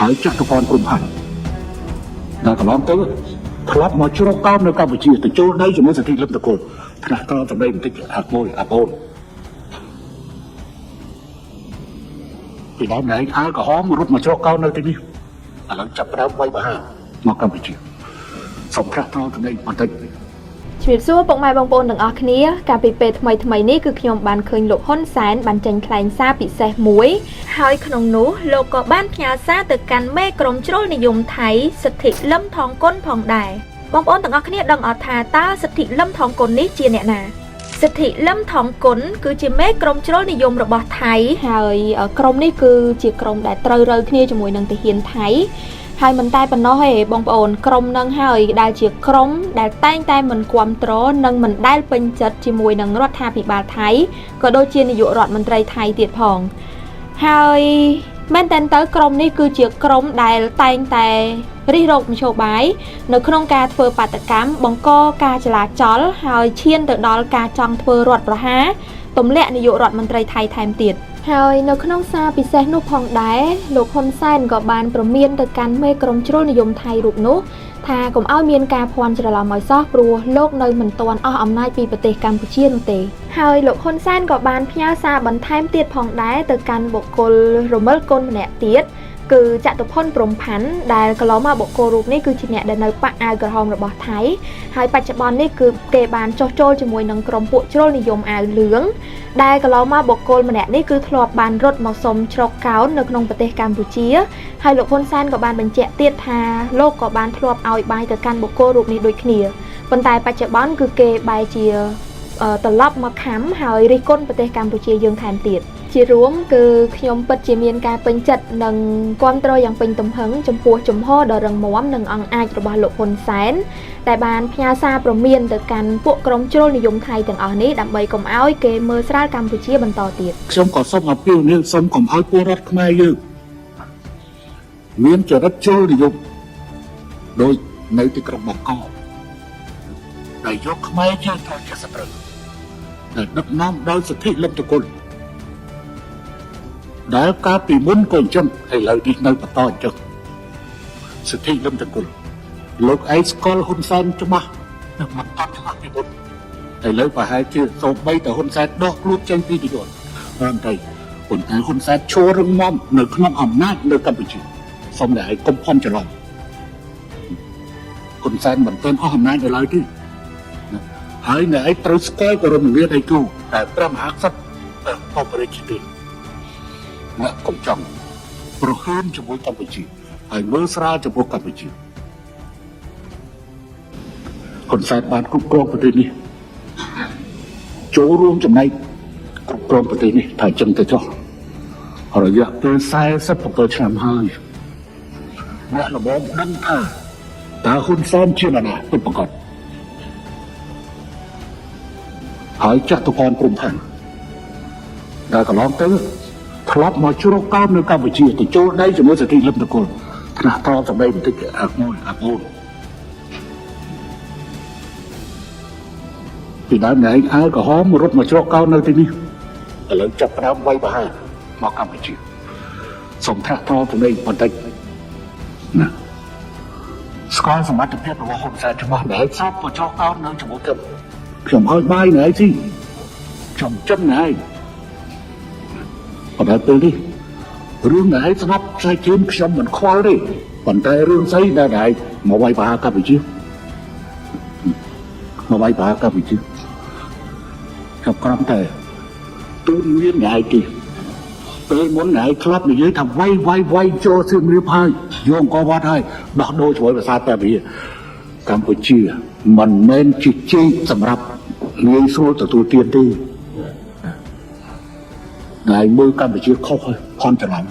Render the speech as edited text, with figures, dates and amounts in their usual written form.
ហើយចតុករព្រំហើយដល់កន្លងទៅធ្លាប់មកជ្រកកោននៅកម្ពុជាទៅចូលដៃជាមួយសិទ្ធិលំតកូលថ្នាក់ក្រសម្ដីបន្តិចអាប់អូនពីដើមណែអាល់កុហុលរត់មកជ្រកកោននៅទីនេះឥឡូវចាប់ផ្ដើមវាយបហាមកកម្ពុជាសូមប្រាថ្នាសម្ដីបន្តិចជំរាបសួរពុកម៉ែបងប្អូនទាំងអស់គ្នាកាលពីពេលថ្មីនេះគឺខ្ញុំបានឃើញលោកហ៊ុនសែនបានចេញថ្លែងសារពិសេសមួយហើយក្នុងនោះលោកក៏បានផ្ញើសារទៅកាន់មេក្រុមជ្រុលនិយមថៃសិទ្ធិលឹមថងគុណផងដែរបងប្អូនទាំងអស់គ្នាដឹងអត់ថាតើសិទ្ធិលឹមថងគុណនេះជាអ្នកណាសិទ្ធិលឹមថងគុណគឺជាមេក្រុមជ្រុលនិយមរបស់ថៃហើយក្រុមនេះគឺជាក្រុមដែលត្រូវរើគ្នាជាមួយនឹងទាហានថៃហើយមិនតែប៉ុណ្ណោះទេបងប្អូនក្រុមនឹងហើយដែលជាក្រុមដែលតែងតែមិនគ្រប់គ្រងនិងមិនដែលពេញចិត្តជាមួយនឹងរដ្ឋាភិបាលថៃក៏ដូចជានាយករដ្ឋមន្ត្រីថៃទៀតផងហើយមែនតើទៅក្រុមនេះគឺជាក្រុមដែលតែងតែរិះរោចមធ្យោបាយនៅក្នុងការធ្វើបាតកម្មបង្កការចលាចលហើយឈានទៅដល់ការចង់ធ្វើរដ្ឋប្រហារទម្លាក់នាយករដ្ឋមន្ត្រីថៃថែមទៀតហើយនៅក្នុងសារពិសេសនោះផងដែរលោកហ៊ុនសែនក៏បានប្រមានទៅកាន់មេក្រុមជ្រុលនិយមថៃរូបនោះថាកុំឲ្យមានការភ័ន្តច្រឡំឲ្យសោះព្រោះលោកនៅមិនទាន់អស់អំណាចពីប្រទេសកម្ពុជានោះទេហើយលោកហ៊ុនសែនក៏បានផ្ញើសារបន្ថែមទៀតផងដែរទៅកាន់បុគ្គលរមិលគុណម្នាក់ទៀតគឺចតុភុនព្រំផាន់ដែលកន្លងមកបុគ្គលរូបនេះគឺជាអ្នកដែលនៅប៉ាក់អាវក្រហមរបស់ថៃហើយបច្ចុប្បន្ននេះគឺគេបានចុះចូលជាមួយនឹងក្រុមពួកជ្រុលនិយមអាវលឿងដែលកន្លងមកបុគ្គលម្នាក់នេះគឺធ្លាប់បានរត់មកសុំជ្រកកោននៅក្នុងប្រទេសកម្ពុជាហើយលោកហ៊ុនសែនក៏បានបញ្ជាក់ទៀតថាលោកក៏បានធ្លាប់ឲ្យបាយទៅកាន់បុគ្គលរូបនេះដូចគ្នាប៉ុន្តែបច្ចុប្បន្នគឺគេបែរជាត្រឡប់មកខំហើយរិះគន់ប្រទេសកម្ពុជាយើងថែមទៀតជារួមគឺខ្ញុំពិតជាមានការពេញចិត្តនិងគាំទ្រយ៉ាងពេញទំហឹងចំពោះជំហរដ៏រឹងមាំនិងអង្អាចរបស់លោកហ៊ុនសែនដែលបានផ្ញើសារព្រមានទៅកាន់ពួកក្រុមជ្រុលនិយមថៃទាំងអស់នេះដើម្បីកុំឲ្យគេមើលស្រាលកម្ពុជាបន្តទៀតខ្ញុំក៏សូមអពាវនាវសូមកុំឲ្យពលរដ្ឋខ្មែរយើងមានចរិតជ្រុលនិយមដោយនៅទីក្រុងបកកដែលយកខ្មែរយើងទៅជាសត្រូវដែលដឹកនាំដោយសិទ្ធិលំតកុលដែលកាលពីមុនក៏អញ្ចឹងហើយឥឡូវនេះនៅបន្តអញ្ចឹងសិទ្ធិលំតកុលលោកឯងស្គាល់ហ៊ុនសែនច្បាស់នឹងមកតត់ច្បាស់ពីមុនហើយឥឡូវប្រហែលជាសូម្បីតែហ៊ុនសែនដោះខ្លួនចេញពីនយោបាយតែប៉ុន្តែហ៊ុនសែនឈររឹងមាំនៅក្នុងអំណាចនៅកម្ពុជាសូមតែឲ្យកុំភ័ន្តច្រឡំហ៊ុនសែនមិនទាន់អស់អំណាចនៅឡើយទេហើយអ្នកឯងត្រូវស្គាល់ក្រមវិទ្យាឯគូតែព្រះមហាក្សត្របបរិជាទេអ្នកកុំចង់ប្រហានជាមួយកម្ពុជាហើយមើលស្រាលចំពោះកម្ពុជាហ៊ុនសែនបានគ្រប់គ្រងប្រទេសនេះចូលរួមចំណែកគ្រប់គ្រងប្រទេសនេះថាអញ្ចឹងទៅចុះរយៈពេល47ឆ្នាំហើយអ្នកល្មមដឹងថាតើហ៊ុនសែនជានរណាពិតប្រាកដហើយចតុករព្រំផាន់ដែលកន្លងទៅធ្លាប់មកជ្រកកោននៅកម្ពុជាទៅចូលដៃជាមួយសិទ្ធិលំតកុលថ្នាក់ក្រសម្ដីបន្តិចអាប់អូនពីដើមណែអាល់កុហុលរត់មកជ្រកកោននៅទីនេះឥឡូវចាប់ផ្ដើមវាយបហាមកកម្ពុជាសូមថ្នាក់ក្រសម្ដីបន្តិចណាស្គាល់សមត្ថភាពរបស់ហ៊ុនសែនច្បាស់ដែលសពមកជ្រកកោននៅជាមួយខ្ញុំឲ្យបាយណែស៊ីខ្ញុំចិនណែប៉ុន្តែពេលនេះរឿងណែស្ងប់ស្អែកជើងខ្ញុំមិនខ្វល់ទេប៉ុន្តែរឿងស្អីដែលណែមកវាយបហាកម្ពុជាមកវាយបហាកម្ពុជាខ្ញុំគ្រាន់តែទូនមានណែទីពេលមុនណែក្លាប់និយាយថាវាយចូលសៀមរាបហើយយកអង្គរវត្តហើយដោះដូរជាមួយភាសាតែវាកម្ពុជាមិនមែនជាជ័យសម្រាប់ងាយស្រួលទទួលទានទេថ្ងៃមើលកម្ពុជាខុសហើយខំច្រឡំ